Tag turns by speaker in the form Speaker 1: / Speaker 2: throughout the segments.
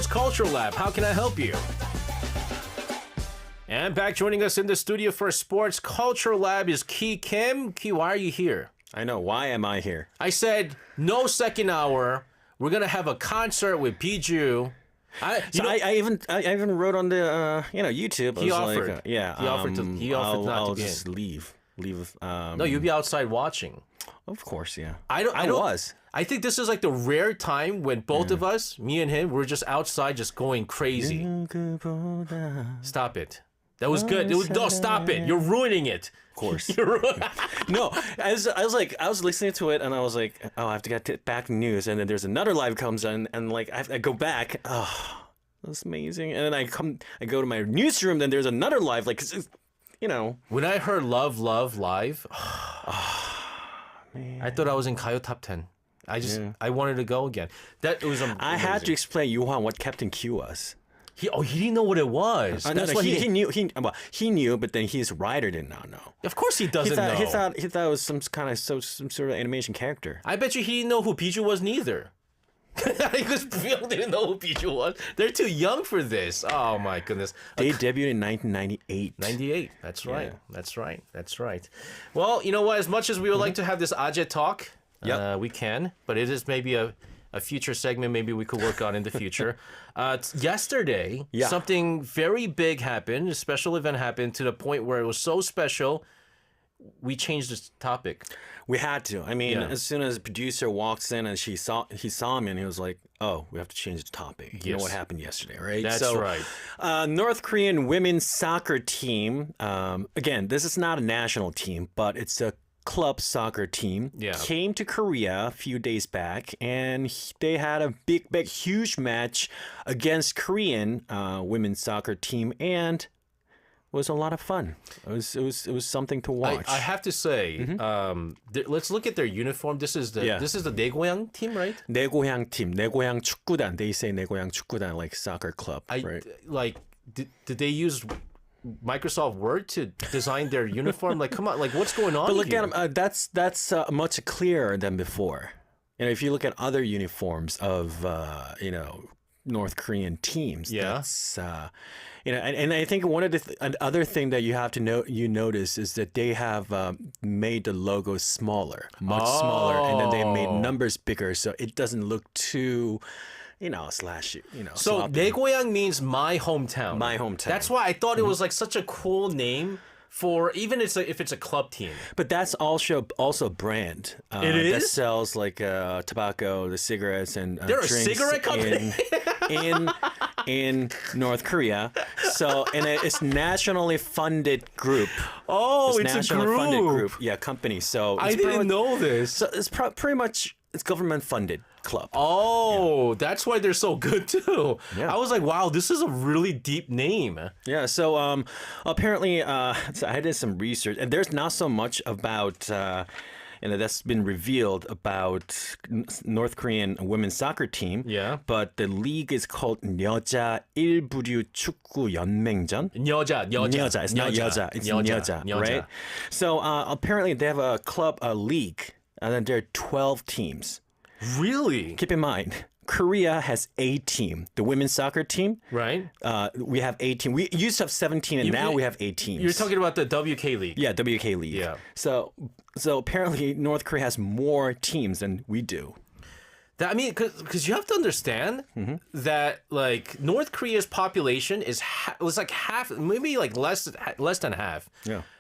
Speaker 1: Sports Culture Lab. How can I help you? And back joining us in the studio for Sports Culture Lab is Ki Kim. Ki, why are you here?
Speaker 2: I know. Why am I here?
Speaker 1: I said no second hour. We're gonna have a concert with Biju.
Speaker 2: I even wrote on the YouTube.
Speaker 1: He offered.
Speaker 2: Like, yeah,
Speaker 1: he offered not
Speaker 2: I'll
Speaker 1: to get
Speaker 2: just
Speaker 1: in.
Speaker 2: leave.
Speaker 1: No, you'll be outside watching.
Speaker 2: Of course, yeah.
Speaker 1: I
Speaker 2: was.
Speaker 1: I think this is like the rare time when both of us, me and him, we're just outside, just going crazy. Stop it. That was good. No, stop it. You're ruining it.
Speaker 2: Of course.
Speaker 1: No,
Speaker 2: I was listening to it and I was like, oh, I have to get back to news. And then there's another live comes on and like I go back. Oh, that's amazing. And then I go to my newsroom. Then there's another live. Like,
Speaker 1: when I heard Love live,
Speaker 2: man.
Speaker 1: I thought I was in Kayo Top 10. I wanted to go again. That was amazing.
Speaker 2: I had to explain Yuhan what Captain Q was.
Speaker 1: He didn't know what it was.
Speaker 2: That's why he knew. He knew, but then his writer did not know.
Speaker 1: Of course he doesn't know.
Speaker 2: He thought it was some sort of animation character.
Speaker 1: I bet you he didn't know who Biju was neither. Because people didn't know who Biju was. They're too young for this. Oh my goodness.
Speaker 2: They debuted in 1998.
Speaker 1: 98. That's right.
Speaker 2: Yeah.
Speaker 1: That's right. Well, you know what? As much as we would like to have this Ajit talk, we can. But it is maybe a future segment maybe we could work on in the future. Yesterday, something very big happened. A special event happened to the point where it was so special, we changed the topic.
Speaker 2: We had to. I mean, as soon as the producer walks in and he saw him and he was like, oh, we have to change the topic. You know what happened yesterday, right?
Speaker 1: That's right.
Speaker 2: North Korean women's soccer team, again, this is not a national team, but it's a club soccer team, came to Korea a few days back, and they had a huge match against Korean women's soccer team, and it was a lot of fun. It was something to watch.
Speaker 1: I have to say, let's look at their uniform. This is the Daegoyang team, right?
Speaker 2: Daegoyang team, Daegoyang 축구단. They say Daegoyang 축구단, like soccer club, right?
Speaker 1: Like, did they use Microsoft Word to design their uniform? Like, come on, like, what's going on?
Speaker 2: But look
Speaker 1: here?
Speaker 2: at them. That's much clearer than before. If you look at other uniforms of North Korean teams, that's and I think one of the other thing that you have to notice is that they have made the logo smaller, much smaller, and then they made numbers bigger, so it doesn't look too. Slashy.
Speaker 1: So Daegoyang means my hometown.
Speaker 2: My hometown.
Speaker 1: That's why I thought it was like such a cool name for even if it's a club team.
Speaker 2: But that's also a brand.
Speaker 1: It is?
Speaker 2: That sells like tobacco, the cigarettes, and
Speaker 1: they're
Speaker 2: drinks
Speaker 1: a cigarette company
Speaker 2: in North Korea. So and it's nationally funded group.
Speaker 1: Oh, it's a group.
Speaker 2: Funded group. Yeah, company. So
Speaker 1: I didn't know this.
Speaker 2: So it's pretty much. It's government funded club.
Speaker 1: Oh, that's why they're so good too. Yeah. I was like, wow, this is a really deep name.
Speaker 2: Yeah. So apparently, so I did some research, and there's not so much about. That's been revealed about North Korean women's soccer team.
Speaker 1: Yeah.
Speaker 2: But the league is called 여자 1부류 축구 연맹전.
Speaker 1: 여자.
Speaker 2: It's not 여자. It's 여자, right? So apparently they have a league. And then there are 12 teams.
Speaker 1: Really?
Speaker 2: Keep in mind, Korea has a team. The women's soccer team.
Speaker 1: Right.
Speaker 2: We have 18. We used to have 17, and now we have 8 teams.
Speaker 1: You're talking about the WK League.
Speaker 2: Yeah, WK League.
Speaker 1: Yeah.
Speaker 2: So apparently North Korea has more teams than we do.
Speaker 1: Because you have to understand that like North Korea's population was like half, maybe like less than half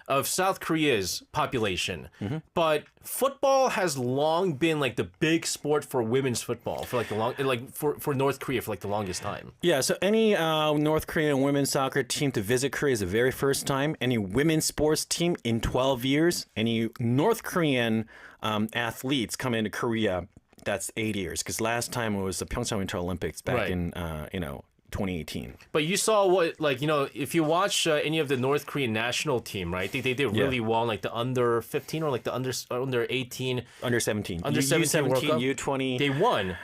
Speaker 1: of South Korea's population. But football has long been like the big sport for women's football for like for North Korea for like the longest time.
Speaker 2: Yeah, so any North Korean women's soccer team to visit Korea is the very first time. Any women's sports team in 12 years. Any North Korean athletes come into Korea. That's 8 years, because last time it was the Pyeongchang Winter Olympics back in 2018.
Speaker 1: But you saw what, if you watch any of the North Korean national team, right? They did really well, like the under 15 or like the under 18,
Speaker 2: under 17,
Speaker 1: U17,
Speaker 2: U20.
Speaker 1: They won.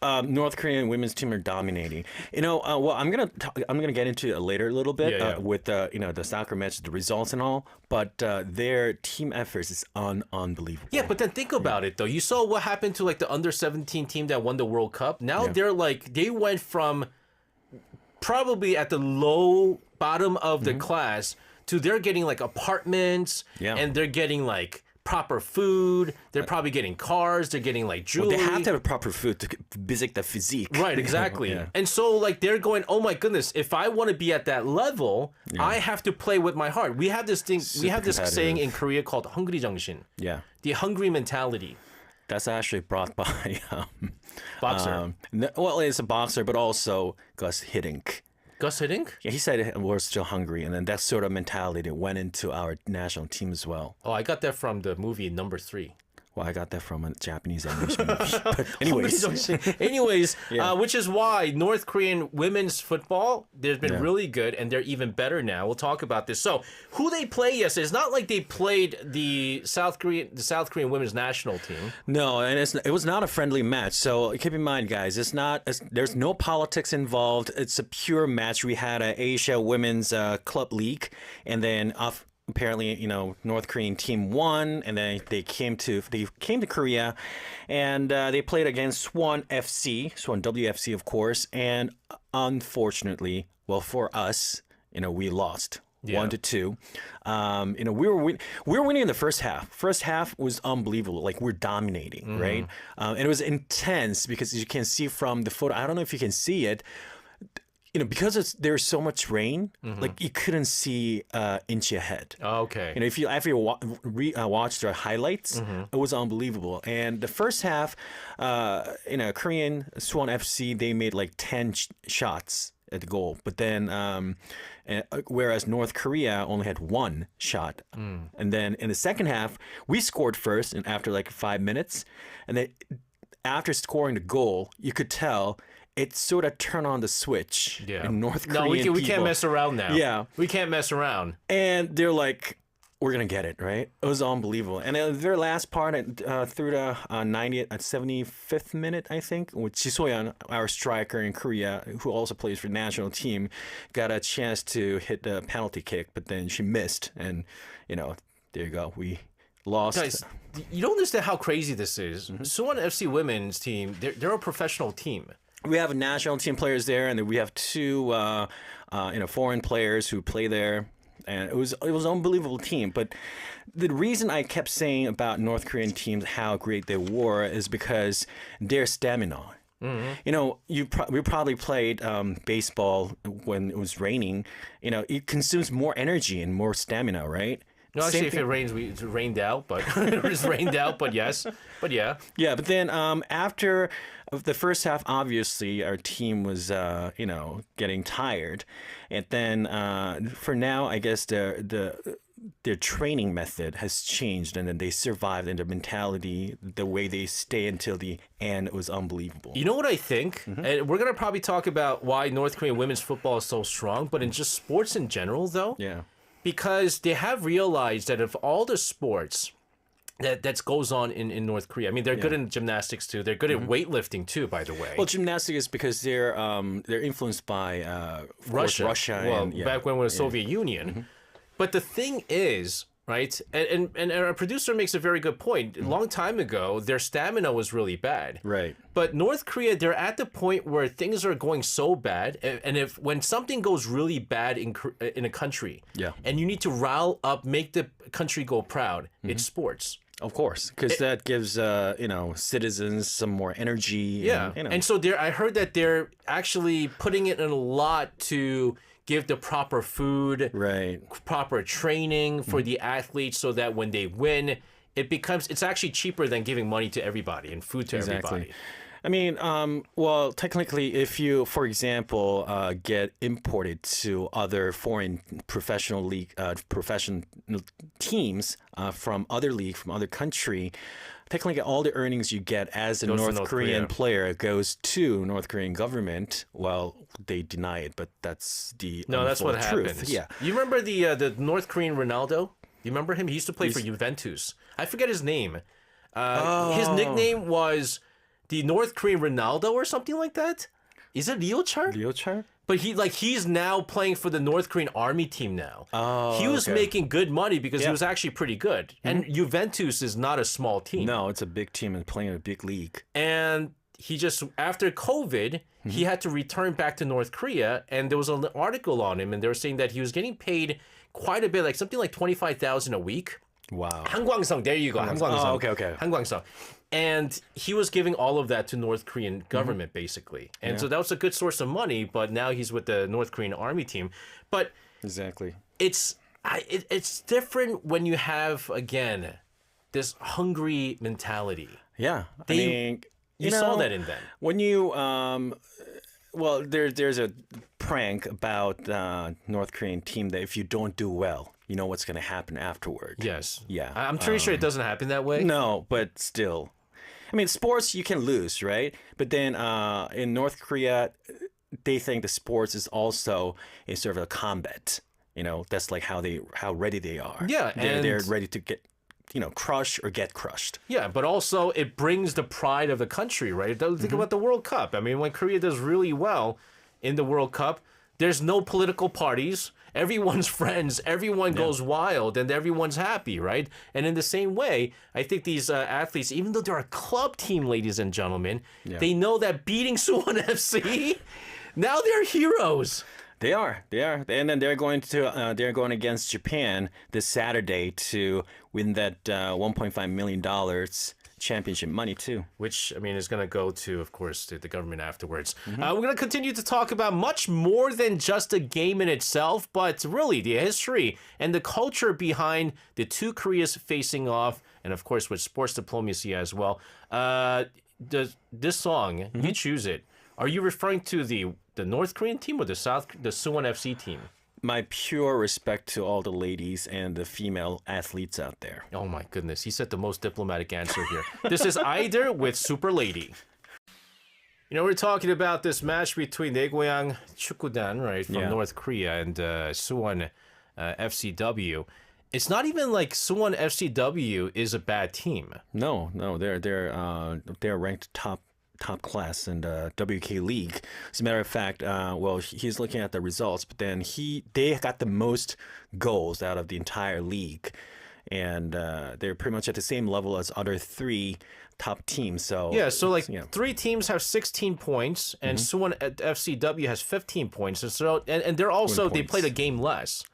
Speaker 2: North Korean women's team are dominating. Well, I'm gonna get into it later a little bit with the soccer match, the results and all. But their team efforts is unbelievable.
Speaker 1: Yeah, but then think about it though. You saw what happened to like the under 17 team that won the World Cup. Now they're like they went from probably at the low bottom of the class to they're getting like apartments and they're getting like proper food. They're probably getting cars. They're getting like jewelry.
Speaker 2: Well, they have to have proper food to visit the physique.
Speaker 1: Right, exactly. And so like they're going, oh my goodness, if I want to be at that level, I have to play with my heart. We have this thing. We have this saying in Korea called hungry 정신.
Speaker 2: Yeah.
Speaker 1: The hungry mentality.
Speaker 2: That's actually brought by
Speaker 1: Boxer.
Speaker 2: Well, it's a boxer, but also Gus Hiddink.
Speaker 1: Gus Hiddink?
Speaker 2: Yeah, he said we're still hungry, and then that sort of mentality that went into our national team as well.
Speaker 1: Oh, I got that from the movie Number 3.
Speaker 2: Well, I got that from a Japanese animation movie. But
Speaker 1: anyways, which is why North Korean women's football, they've been really good, and they're even better now. We'll talk about this. So, who they play yesterday, it's not like they played the South Korean women's national team.
Speaker 2: No, and it was not a friendly match. So keep in mind, guys, there's no politics involved. It's a pure match. We had a Asia Women's Club League, and then apparently, North Korean team won, and then they came to Korea, and they played against Suwon WFC, of course, and unfortunately, well, for us, we lost. 1-2. We were winning in the first half. First half was unbelievable. Like we're dominating, right? And it was intense because you can see from the photo. I don't know if you can see it. Because there's so much rain, like you couldn't see inch ahead.
Speaker 1: Oh, okay.
Speaker 2: If you watched the highlights, it was unbelievable. And the first half, Korean Suwon FC, they made like 10 shots at the goal, but then whereas North Korea only had 1 shot. And then in the second half, we scored first, and after like 5 minutes, and then after scoring the goal, you could tell. It sort of turned on the switch in North Korean
Speaker 1: No, we can't mess around now.
Speaker 2: Yeah.
Speaker 1: We can't mess around.
Speaker 2: And they're like, we're going to get it, right? It was unbelievable. And their last part through the 90th, 75th minute, I think, with Ji So-yeon, our striker in Korea, who also plays for the national team, got a chance to hit the penalty kick, but then she missed. And, there you go. We lost.
Speaker 1: Guys, you don't understand how crazy this is. Suwon FC women's team, they're a professional team.
Speaker 2: We have national team players there, and then we have 2, foreign players who play there, and it was an unbelievable team. But the reason I kept saying about North Korean teams how great they were is because their stamina. We probably played baseball when it was raining. It consumes more energy and more stamina, right?
Speaker 1: No, actually, if it rains, it's rained out, but it was rained out, but yes. But yeah. Yeah,
Speaker 2: but then after the first half, obviously, our team was, getting tired. And then for now, I guess their training method has changed, and then they survived, and their mentality, the way they stay until the end, was unbelievable.
Speaker 1: You know what I think? And we're going to probably talk about why North Korean women's football is so strong, but in just sports in general, though.
Speaker 2: Yeah.
Speaker 1: Because they have realized that of all the sports that goes on in North Korea, I mean, they're good in gymnastics too. They're good at weightlifting too, by the way.
Speaker 2: Well, gymnastics is because they're influenced by Russia.
Speaker 1: Back when it was Soviet Union. But the thing is, right, and our producer makes a very good point. A long time ago, their stamina was really bad.
Speaker 2: Right.
Speaker 1: But North Korea, they're at the point where things are going so bad, and when something goes really bad in a country, and you need to rile up, make the country go proud, it's sports.
Speaker 2: Of course, because that gives citizens some more energy.
Speaker 1: Yeah, and so I heard that they're actually putting it in a lot to give the proper food, proper training for the athletes, so that when they win, it's actually cheaper than giving money to everybody and food to everybody.
Speaker 2: I mean, well, technically, if you, for example, get imported to other foreign professional teams from other league, from other country, technically all the earnings you get as a North Korean player goes to North Korean government. Well, they deny it, but that's the
Speaker 1: that's what
Speaker 2: truth.
Speaker 1: Happens.
Speaker 2: Yeah.
Speaker 1: You remember the North Korean Ronaldo? You remember him? He used to play for Juventus. I forget his name. His nickname was the North Korean Ronaldo or something like that. Is it Leo Char? But he's now playing for the North Korean army team now.
Speaker 2: Oh,
Speaker 1: he was making good money because he was actually pretty good. And Juventus is not a small team.
Speaker 2: No, it's a big team and playing in a big league.
Speaker 1: And he just, after COVID, he had to return back to North Korea, and there was an article on him, and they were saying that he was getting paid quite a bit, like something like 25,000 a week.
Speaker 2: Wow.
Speaker 1: 한광성, there you go. 한광성.
Speaker 2: Oh, okay.
Speaker 1: 한광성. And he was giving all of that to North Korean government, basically. And so that was a good source of money, but now he's with the North Korean army team. But
Speaker 2: exactly,
Speaker 1: it's different when you have, again, this hungry mentality.
Speaker 2: Yeah. I mean,
Speaker 1: you saw that in them.
Speaker 2: When you, well, there's a prank about North Korean team that if you don't do well, you know what's going to happen afterward.
Speaker 1: Yes.
Speaker 2: Yeah.
Speaker 1: I'm pretty sure it doesn't happen that way.
Speaker 2: No, but still. I mean, sports, you can lose, right? But then in North Korea, they think the sports is also a sort of a combat. You know, that's like how ready they are.
Speaker 1: Yeah.
Speaker 2: They're ready to get, crush or get crushed.
Speaker 1: Yeah, but also it brings the pride of the country, right? Think about the World Cup. I mean, when Korea does really well in the World Cup, there's no political parties. Everyone's friends. Everyone goes wild, and everyone's happy, right? And in the same way, I think these athletes, even though they're a club team, ladies and gentlemen, they know that beating Suwon FC, now they're heroes.
Speaker 2: They are, and then they're going against Japan this Saturday to win that $1.5 million championship money too.
Speaker 1: Which, I mean, is going to go to, of course, to the government afterwards. We're going to continue to talk about much more than just a game in itself, but really the history and the culture behind the two Koreas facing off, and of course with sports diplomacy as well. This song, you choose it. Are you referring to the North Korean team or the Suwon FC team?
Speaker 2: My pure respect to all the ladies and the female athletes out there.
Speaker 1: Oh my goodness, he said the most diplomatic answer here. This is either with Super Lady. You know, we're talking about this match between Daegoyang Chukkudan, right, from North Korea, and Suwon FCW. It's not even like Suwon FCW is a bad team. No,
Speaker 2: they're ranked top class in the WK League. As a matter of fact, well, he's looking at the results, but then they got the most goals out of the entire league, and they're pretty much at the same level as other three top teams. So
Speaker 1: three teams have 16 points, and Suwon FCW has 15 points, and they're also they played a game less.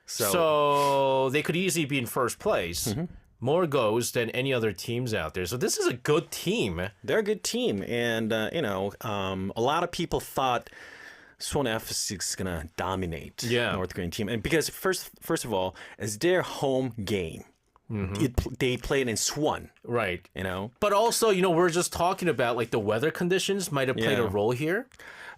Speaker 1: So they could easily be in first place. More goals than any other teams out there. So this is a good team.
Speaker 2: They're a good team. And, a lot of people thought Suwon FC is going to dominate North Korean team. And because, first of all, it's their home game. They played in Suwon.
Speaker 1: Right.
Speaker 2: But
Speaker 1: also, we're just talking about like the weather conditions might have played a role here.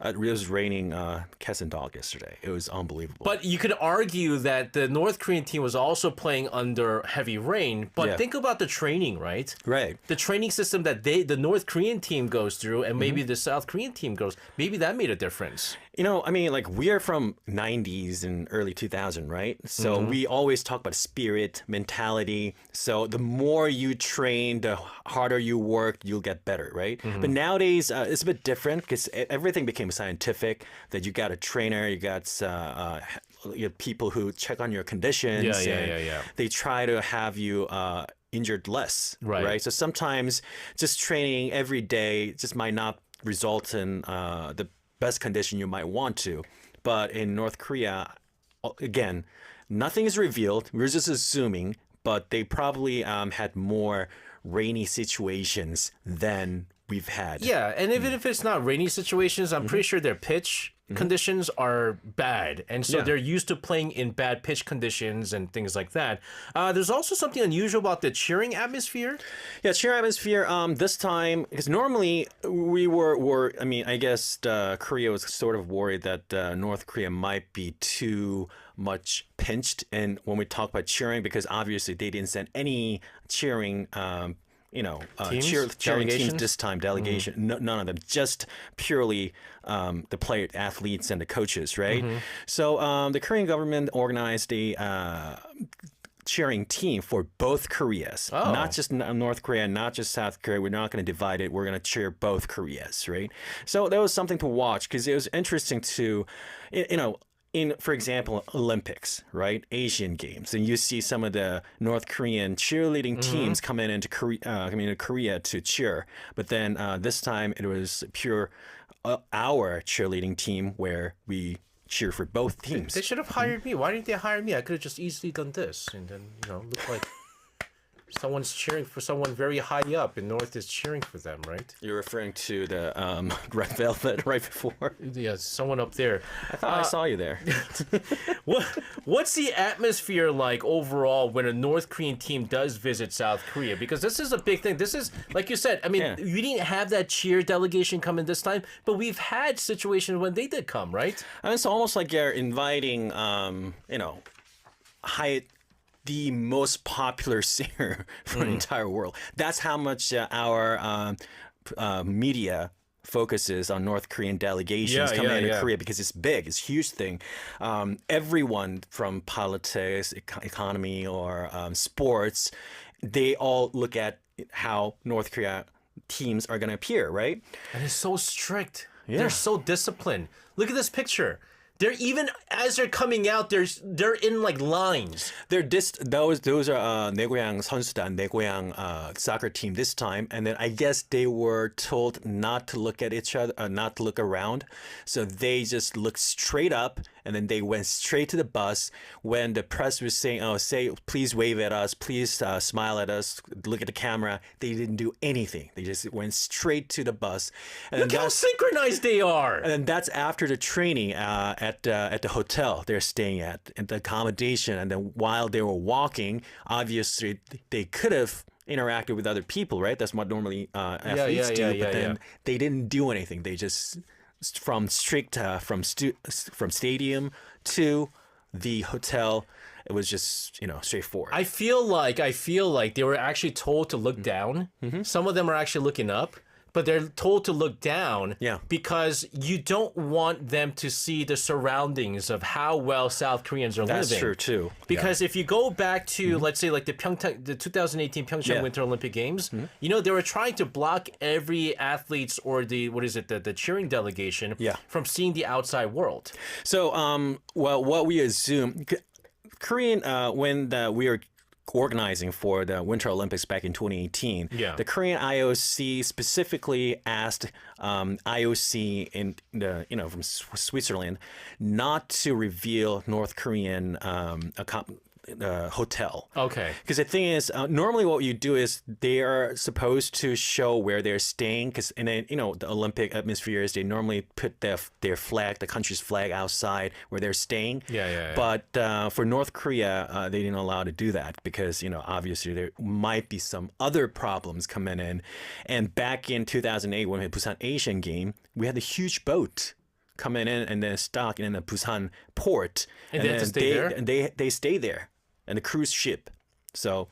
Speaker 2: It was raining cats and dog yesterday. It was unbelievable.
Speaker 1: But you could argue that the North Korean team was also playing under heavy rain. But think about the training, right?
Speaker 2: Right.
Speaker 1: The training system that the North Korean team goes through, and maybe the South Korean team goes. Maybe that made a difference.
Speaker 2: We are from 90s and early 2000, right? So we always talk about spirit, mentality. So the more you train, the harder you work, you'll get better, right? But nowadays, it's a bit different because everything became scientific, that you got a trainer, you got people who check on your conditions. They try to have you injured less, right? So sometimes just training every day just might not result in the best condition you might want to. But in North Korea, again, nothing is revealed. We're just assuming, but they probably had more rainy situations than we've had.
Speaker 1: Yeah, and even if it's not rainy situations, I'm pretty sure their pitch conditions are bad. And so they're used to playing in bad pitch conditions and things like that. There's also something unusual about the cheering atmosphere.
Speaker 2: Yeah, cheering atmosphere this time, because normally we were I guess Korea was sort of worried that North Korea might be too much pinched. And when we talk about cheering, because obviously they didn't send any cheering cheering teams this time, delegation, none of them, just purely the athletes and the coaches, right? So the Korean government organized a cheering team for both Koreas, not just North Korea, not just South Korea. We're not going to divide it. We're going to cheer both Koreas, right? So that was something to watch because it was interesting to, for example, Olympics, right? Asian Games, and you see some of the North Korean cheerleading teams coming into Korea to cheer. But then this time it was pure our cheerleading team where we cheer for both teams.
Speaker 1: They should have hired me. Why didn't they hire me? I could have just easily done this and then, look like someone's cheering for someone very high up and North is cheering for them, right?
Speaker 2: You're referring to the Red Velvet right before?
Speaker 1: Yeah, someone up there.
Speaker 2: I thought I saw you there.
Speaker 1: What's the atmosphere like overall when a North Korean team does visit South Korea? Because this is a big thing. This is, like you said, I mean, we didn't have that cheer delegation come in this time, but we've had situations when they did come, right?
Speaker 2: I mean, it's almost like you're inviting, the most popular singer for the entire world. That's how much our media focuses on North Korean delegations coming into Korea, because it's big, it's a huge thing. Everyone from politics, economy, or sports, they all look at how North Korea teams are going to appear, right?
Speaker 1: And it's so strict. Yeah. They're so disciplined. Look at this picture. They're even as they're coming out, they're in like lines.
Speaker 2: Those are 내고향 선수단, 내고향 soccer team this time, and then I guess they were told not to look at each other, not to look around, so they just looked straight up, and then they went straight to the bus. When the press was saying, please wave at us, please smile at us, look at the camera, they didn't do anything. They just went straight to the bus. And
Speaker 1: look how synchronized they are.
Speaker 2: And then that's after the training at the hotel they're staying at, and the accommodation. And then while they were walking, obviously they could have interacted with other people, right? That's what normally athletes do. But then they didn't do anything. They just from stadium to the hotel, it was just straightforward.
Speaker 1: I feel like they were actually told to look down. Mm-hmm. Some of them are actually looking up, but they're told to look down because you don't want them to see the surroundings of how well South Koreans are living.
Speaker 2: That's true too.
Speaker 1: Because if you go back to, let's say, like the 2018 Pyeongchang Winter Olympic Games, they were trying to block every athlete's or the cheering delegation from seeing the outside world.
Speaker 2: So, what we assume, Korean, when we were organizing for the Winter Olympics back in 2018, the Korean IOC specifically asked IOC in from Switzerland not to reveal North Korean hotel.
Speaker 1: Okay.
Speaker 2: Because the thing is, normally what you do is they are supposed to show where they're staying. Because the Olympic atmospheres, they normally put their flag, the country's flag, outside where they're staying.
Speaker 1: Yeah.
Speaker 2: But for North Korea, they didn't allow to do that because obviously there might be some other problems coming in. And back in 2008, when we had Busan Asian Game, we had a huge boat coming in and then stuck in the Busan port,
Speaker 1: and
Speaker 2: they stay there. And the cruise ship. So,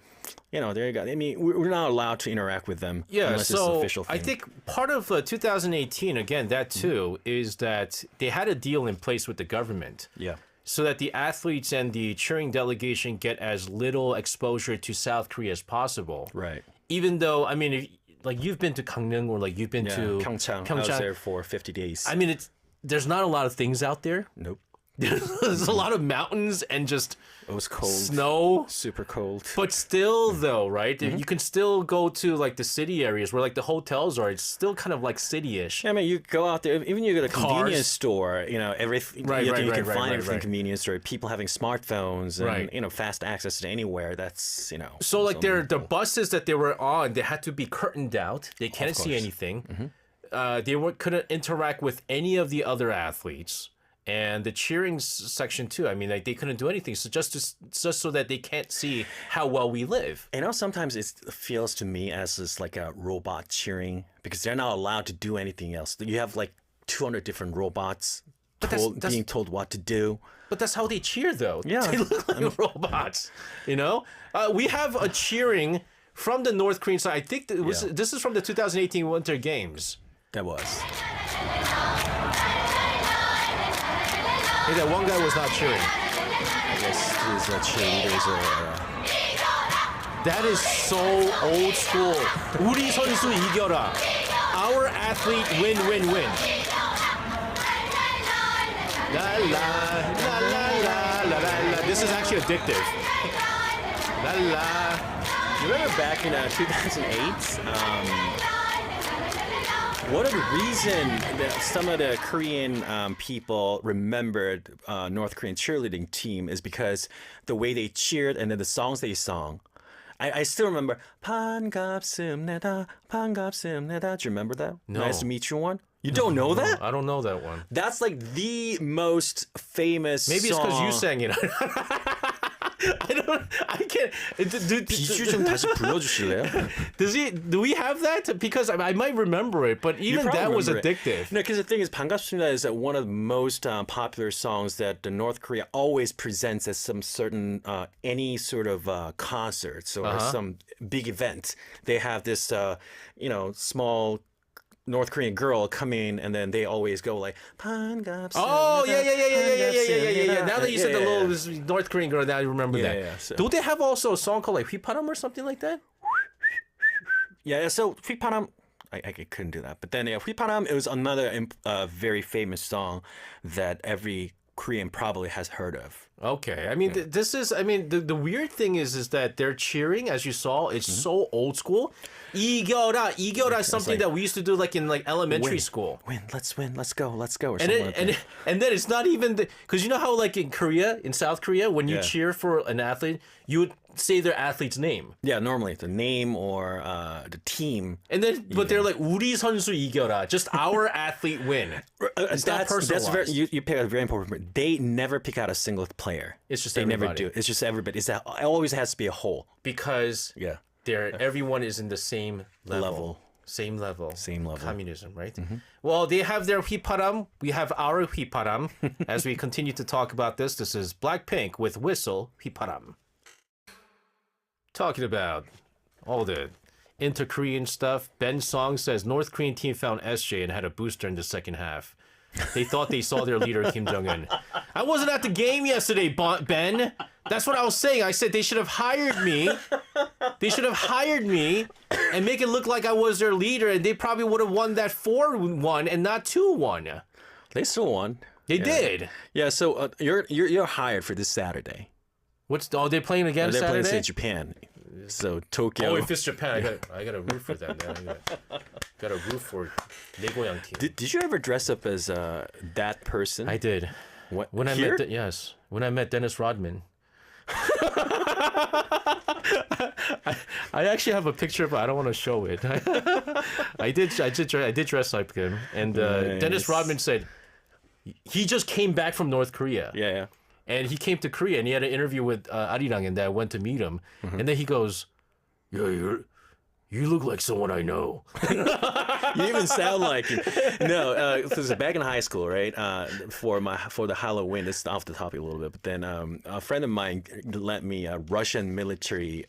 Speaker 2: there you go. I mean, we're not allowed to interact with them unless it's an official thing.
Speaker 1: I think part of 2018, again, that too, is that they had a deal in place with the government.
Speaker 2: Yeah.
Speaker 1: So that the athletes and the cheering delegation get as little exposure to South Korea as possible.
Speaker 2: Right.
Speaker 1: Even though, I mean, you've been to Gangneung or you've been to
Speaker 2: Pyeongchang. I was there for 50 days.
Speaker 1: I mean, there's not a lot of things out there.
Speaker 2: Nope.
Speaker 1: There's a lot of mountains and just
Speaker 2: it was cold,
Speaker 1: snow,
Speaker 2: super cold.
Speaker 1: But still, though, right? You can still go to the city areas where the hotels are. It's still kind of city-ish.
Speaker 2: Yeah, I mean, you go out there, even you go to a convenience store. Everything. You can find everything in convenience store. People having smartphones and fast access to anywhere. That's
Speaker 1: So the buses that they were on, they had to be curtained out. They can't see anything. They couldn't interact with any of the other athletes. And the cheering section too. I mean, they couldn't do anything. So just so that they can't see how well we live.
Speaker 2: Sometimes it feels to me as just like a robot cheering because they're not allowed to do anything else. You have 200 different robots being told what to do.
Speaker 1: But that's how they cheer, though.
Speaker 2: Yeah,
Speaker 1: they look like robots. We have a cheering from the North Korean side. I think this is from the 2018 Winter Games.
Speaker 2: That was.
Speaker 1: Hey, that one guy was not cheering.
Speaker 2: I guess his cheerleaders are...
Speaker 1: That is so old school. 우리 선수 이겨라. Our athlete win. La la la la la la la. This is actually addictive. La la.
Speaker 2: You remember back in 2008? One of the reason that some of the Korean people remembered North Korean cheerleading team is because the way they cheered and then the songs they sung. I still remember 반갑습니다, 반갑습니다. Do you remember that?
Speaker 1: No.
Speaker 2: Nice to meet you one. You don't know that?
Speaker 1: I don't know that one.
Speaker 2: That's like the most famous
Speaker 1: Maybe it's because you sang it. I can't.
Speaker 2: 비주 좀 다시 불러주실래요?
Speaker 1: Do we have that? Because I might remember it, but even that was addictive.
Speaker 2: No, because the thing is, 반갑습니다 is one of the most popular songs that North Korea always presents at some certain, any sort of concerts or some big event. They have this, small North Korean girl come in and then they always go like 반갑습니다.
Speaker 1: Oh yeah. Now that you said the little North Korean girl, now I remember that.
Speaker 2: Yeah, so.
Speaker 1: Don't they have also a song called like 휘파람 or something like that?
Speaker 2: Yeah, so 휘파람, I couldn't do that. But then 휘파람, it was another very famous song that every Korean probably has heard of.
Speaker 1: Okay, I mean, this is. I mean, the weird thing is that they're cheering, as you saw. It's so old school. 이겨라 is something that we used to do like in like elementary school.
Speaker 2: Let's win, let's go, or
Speaker 1: and
Speaker 2: something
Speaker 1: then, and then it's not even because you know how like in South Korea, when you cheer for an athlete, you would say their athlete's name.
Speaker 2: Yeah, normally the name or the team.
Speaker 1: And then, but they're like 우리 선수 이겨라, just our athlete win. It's not personalized.
Speaker 2: You pick out a very important point. They never pick out a single player.
Speaker 1: It's just
Speaker 2: they
Speaker 1: everybody.
Speaker 2: never do. It's just everybody. It always has to be a whole.
Speaker 1: Because everyone is in the same level. Same level. Communism, right? Well, they have their 휘파람. We have our 휘파람. As we continue to talk about this is Blackpink with Whistle 휘파람. Talking about all the inter-Korean stuff. Ben Song says North Korean team found SJ and had a booster in the second half. They thought they saw their leader Kim Jong-un. I wasn't at the game yesterday, Ben. That's what I was saying. I said they should have hired me. They should have hired me and make it look like I was their leader, and they probably would have won that 4-1 and not 2-1.
Speaker 2: They still won.
Speaker 1: They did.
Speaker 2: Yeah. So you're hired for this Saturday.
Speaker 1: They're playing again Saturday?
Speaker 2: They're playing Japan. So Tokyo.
Speaker 1: Oh, if it's Japan, I got to root for them. Man. Got to root for 내고향 team.
Speaker 2: Did you ever dress up as that person?
Speaker 1: I did.
Speaker 2: What?
Speaker 1: When
Speaker 2: Here?
Speaker 1: When I met Dennis Rodman. I actually have a picture of it. I don't want to show it. I did dress like him, and
Speaker 2: nice.
Speaker 1: Dennis Rodman said he just came back from North Korea.
Speaker 2: Yeah.
Speaker 1: And he came to Korea and he had an interview with Arirang, and I went to meet him. And then he goes, "Yeah, you look like someone I know."
Speaker 2: You even sound like him. No, this is back in high school, right? For the Halloween, this is off the topic a little bit, but then a friend of mine lent me a Russian military,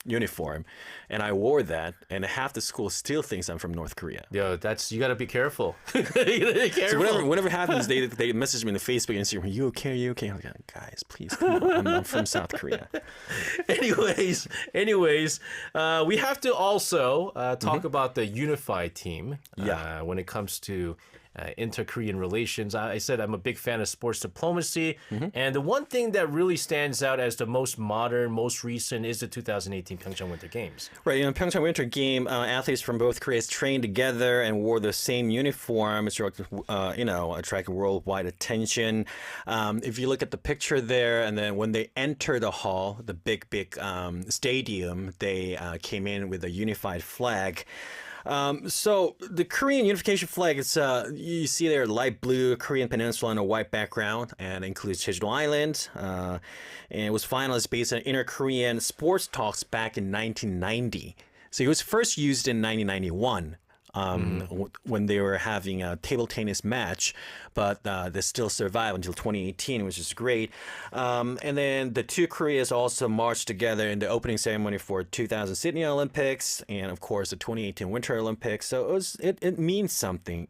Speaker 2: uniform, and I wore that, and half the school still thinks I'm from North Korea.
Speaker 1: Yo, you got to be careful. You gotta be careful.
Speaker 2: So whenever happens, they message me on the Facebook and Instagram, "You okay? You okay?" I'm like, "Guys, please, come on. I'm from South Korea."
Speaker 1: Anyways, we have to also talk about the unified team when it comes to inter-Korean relations. I said I'm a big fan of sports diplomacy, and the one thing that really stands out as the most modern, most recent is the 2018 Pyeongchang Winter Games.
Speaker 2: Right, in the Pyeongchang Winter Game, athletes from both Koreas trained together and wore the same uniform. It's attracted worldwide attention. If you look at the picture there, and then when they enter the hall, the big stadium, they came in with a unified flag. So the Korean unification flag, it's you see there light blue Korean peninsula on a white background, and includes Jeju Island. And it was finalized based on inter-Korean sports talks back in 1990. So it was first used in 1991. When they were having a table tennis match, but they still survived until 2018, which is great. And then the two Koreas also marched together in the opening ceremony for 2000 Sydney Olympics and, of course, the 2018 Winter Olympics. So it means something,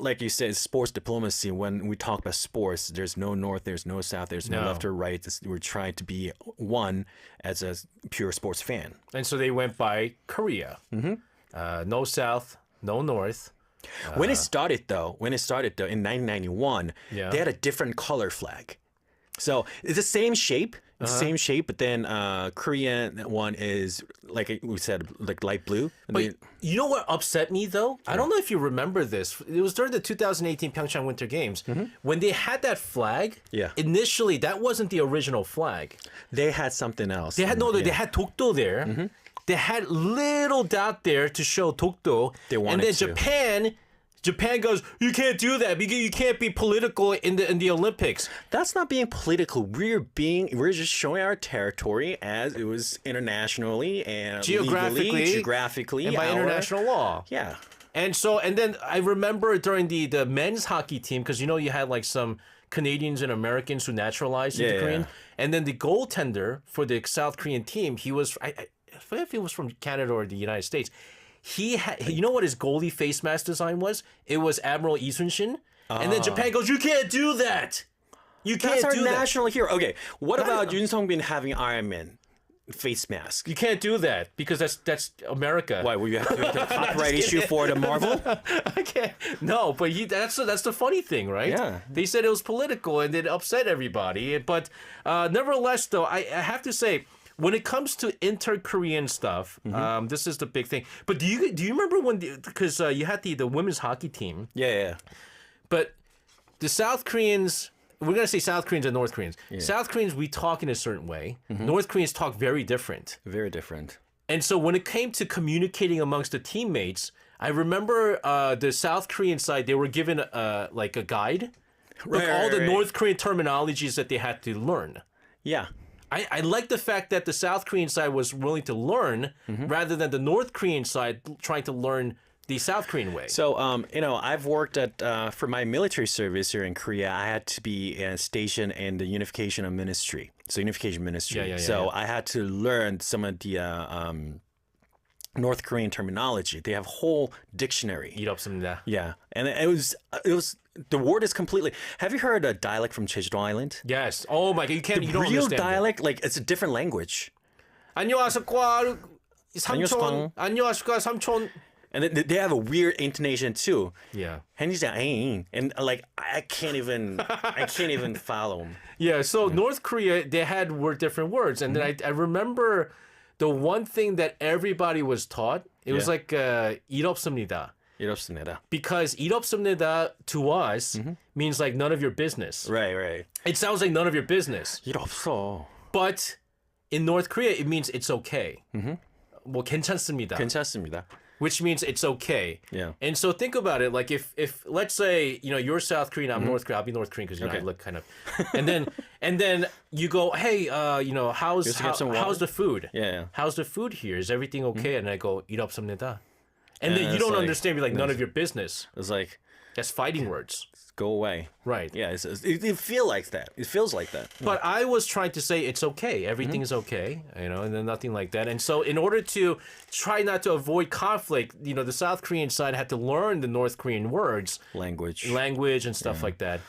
Speaker 2: like you said, sports diplomacy. When we talk about sports, there's no north, there's no south, there's no left or right. We're trying to be one as a pure sports fan.
Speaker 1: And so they went by Korea. No south, no north.
Speaker 2: When it started though, in 1991,
Speaker 1: Yeah.
Speaker 2: they had a different color flag. So it's the same shape, but then Korean one is like we said, like light blue. And
Speaker 1: But you know what upset me though? I don't know if you remember this. It was during the 2018 Pyeongchang Winter Games when they had that flag.
Speaker 2: Yeah.
Speaker 1: Initially, that wasn't the original flag.
Speaker 2: they had something else.
Speaker 1: They had they had Dokdo there. They had little dot there to show Dokdo.
Speaker 2: They wanted
Speaker 1: and then
Speaker 2: to.
Speaker 1: Japan goes, you can't do that because you can't be political in the Olympics.
Speaker 2: That's not being political. We're just showing our territory as it was internationally and geographically,
Speaker 1: and by international law.
Speaker 2: Yeah.
Speaker 1: And then I remember during the men's hockey team, because you had like some Canadians and Americans who naturalized into Korean.
Speaker 2: yeah.
Speaker 1: And then the goaltender for the South Korean team, he was, I forget if he was from Canada or the United States. He had, you know what his goalie face mask design was? It was Admiral Lee Sun-shin. And then Japan goes, you can't do that. You can't
Speaker 2: That's our
Speaker 1: do that.
Speaker 2: national hero. Okay, what about Yoon Sung-bin having Iron Man face mask?
Speaker 1: You can't do that because that's America.
Speaker 2: Why, will you have to make a copyright issue for the Marvel?
Speaker 1: I can't. No, but that's the funny thing, right?
Speaker 2: Yeah.
Speaker 1: They said it was political and it upset everybody. But nevertheless, though, I have to say, when it comes to inter-Korean stuff, this is the big thing. But do you remember when because you had the women's hockey team,
Speaker 2: Yeah.
Speaker 1: but the South Koreans. We're going to say South Koreans and North Koreans. Yeah. South Koreans, we talk in a certain way. North Koreans talk very different.
Speaker 2: Very different.
Speaker 1: And so when it came to communicating amongst the teammates, I remember the South Korean side, they were given like a guide with all the North Korean terminologies that they had to learn.
Speaker 2: Yeah.
Speaker 1: I like the fact that the South Korean side was willing to learn rather than the North Korean side trying to learn the South Korean way.
Speaker 2: So, I've worked for my military service here in Korea, I had to be stationed in the unification ministry. So, unification ministry. I had to learn some of the North Korean terminology. They have a whole dictionary.
Speaker 1: 일없습니다.
Speaker 2: Yeah. And it was the word is completely. Have you heard a dialect from Jeju Island?
Speaker 1: Yes. Oh my God, you don't
Speaker 2: Real
Speaker 1: understand
Speaker 2: dialect, like it's a different language.
Speaker 1: 안녕하십니까 삼촌. 안녕하십니까 삼촌.
Speaker 2: And they have a weird intonation too.
Speaker 1: Yeah.
Speaker 2: And he's like, and like I can't even follow him.
Speaker 1: Yeah. So North Korea, they were different words, and then I remember the one thing that everybody was taught. It was like 일 없습니다.
Speaker 2: 일 없습니다.
Speaker 1: Because 일 없습니다 to us means like none of your business.
Speaker 2: Right.
Speaker 1: It sounds like none of your business.
Speaker 2: 일 없어.
Speaker 1: But in North Korea, it means it's okay. 뭐 괜찮습니다.
Speaker 2: 괜찮습니다.
Speaker 1: Which means it's okay.
Speaker 2: Yeah.
Speaker 1: And so think about it. Like if let's say you're South Korean, I'm North Korean. I'll be North Korean because I look kind of. And then you go, hey, how's the food?
Speaker 2: Yeah.
Speaker 1: How's the food here? Is everything okay? And I go, 일 없습니다. And then you don't understand. You're like, none of your business.
Speaker 2: It's like
Speaker 1: that's fighting words.
Speaker 2: Go away.
Speaker 1: Right.
Speaker 2: Yeah. It feels like that. It feels like that.
Speaker 1: But I was trying to say it's okay. Everything is okay. And then nothing like that. And so in order to try not to avoid conflict, the South Korean side had to learn the North Korean words, language, and stuff like that.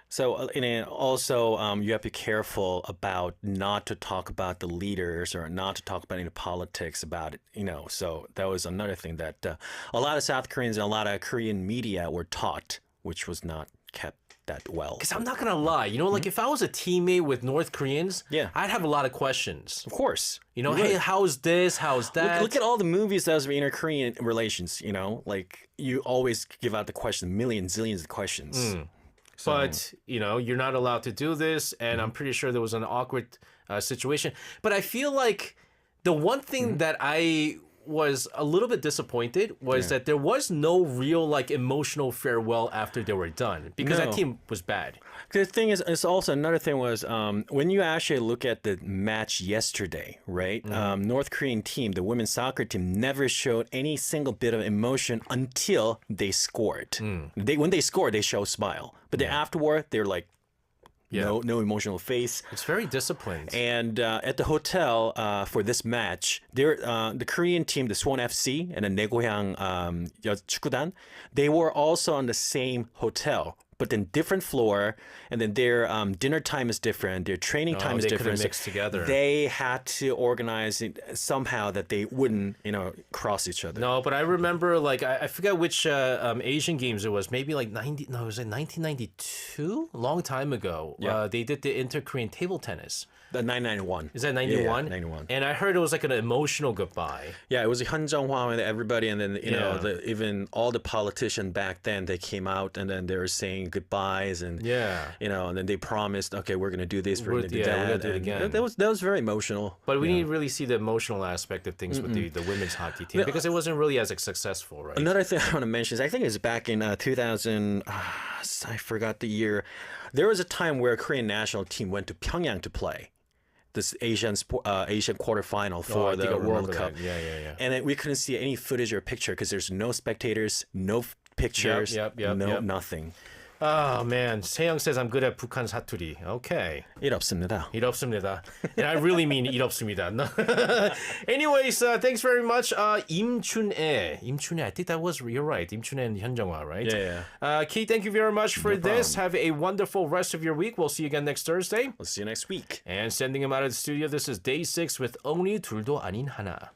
Speaker 2: So, and also, you have to be careful about not to talk about the leaders or not to talk about any politics about it, So that was another thing that a lot of South Koreans and a lot of Korean media were taught, which was not kept that well.
Speaker 1: Because I'm not going to lie, like if I was a teammate with North Koreans, I'd have a lot of questions.
Speaker 2: Of course.
Speaker 1: Hey, how's this? How's that?
Speaker 2: Look at all the movies that was inter-Korean relations, like you always give out the question, millions, zillions of questions.
Speaker 1: So. But, you're not allowed to do this. And I'm pretty sure there was an awkward situation. But I feel like the one thing that I was a little bit disappointed was that there was no real like emotional farewell after they were done because that team was bad.
Speaker 2: The thing is, it's also another thing was when you actually look at the match yesterday, right? North Korean team, the women's soccer team, never showed any single bit of emotion until they scored. When they scored, they show a smile, but then afterward, they're like. No emotional face.
Speaker 1: It's very disciplined.
Speaker 2: And at the hotel for this match, the Korean team, the Suwon FC and the Naegohyang 축구단, they were also on the same hotel. but then different floor, and then their dinner time is different, their training time is
Speaker 1: they
Speaker 2: different.
Speaker 1: couldn't mix together.
Speaker 2: They had to organize it somehow that they wouldn't, cross each other.
Speaker 1: No, but I remember, like, I forget which Asian games it was. Maybe like was it 1992? Long time ago.
Speaker 2: Yeah.
Speaker 1: They did the Inter-Korean table tennis.
Speaker 2: The 991.
Speaker 1: Is that 91?
Speaker 2: Yeah, 91.
Speaker 1: And I heard it was like an emotional goodbye.
Speaker 2: Yeah, it was Hyun Jung-hwa and everybody, and then
Speaker 1: Yeah.
Speaker 2: even all the politicians back then, they came out and then they were saying goodbyes and and then they promised, okay, we're gonna do this, we're gonna do that,
Speaker 1: we're gonna do it
Speaker 2: and
Speaker 1: again.
Speaker 2: That was very emotional.
Speaker 1: But we need to really see the emotional aspect of things with the women's hockey team because it wasn't really as successful, right?
Speaker 2: Another thing I want to mention is I think it's back in 2000. I forgot the year. There was a time where a Korean national team went to Pyongyang to play this Asian quarterfinal for the World Cup.
Speaker 1: Yeah.
Speaker 2: And then we couldn't see any footage or picture because there's no spectators, no pictures, nothing.
Speaker 1: Oh man, Seyoung says I'm good at 북한 사투리. Okay.
Speaker 2: 일 없습니다.
Speaker 1: 일 없습니다. And I really mean 일 없습니다. No. Anyways, thanks very much. 임춘애, I think that was, you're right. 임춘애 and 현정화, right?
Speaker 2: Yeah.
Speaker 1: Kate, thank you very much for
Speaker 2: No
Speaker 1: this.
Speaker 2: problem.
Speaker 1: Have a wonderful rest of your week. We'll see you again next Thursday.
Speaker 2: We'll see you next week.
Speaker 1: And sending him out of the studio, this is day 6 with only 둘도 아닌 하나.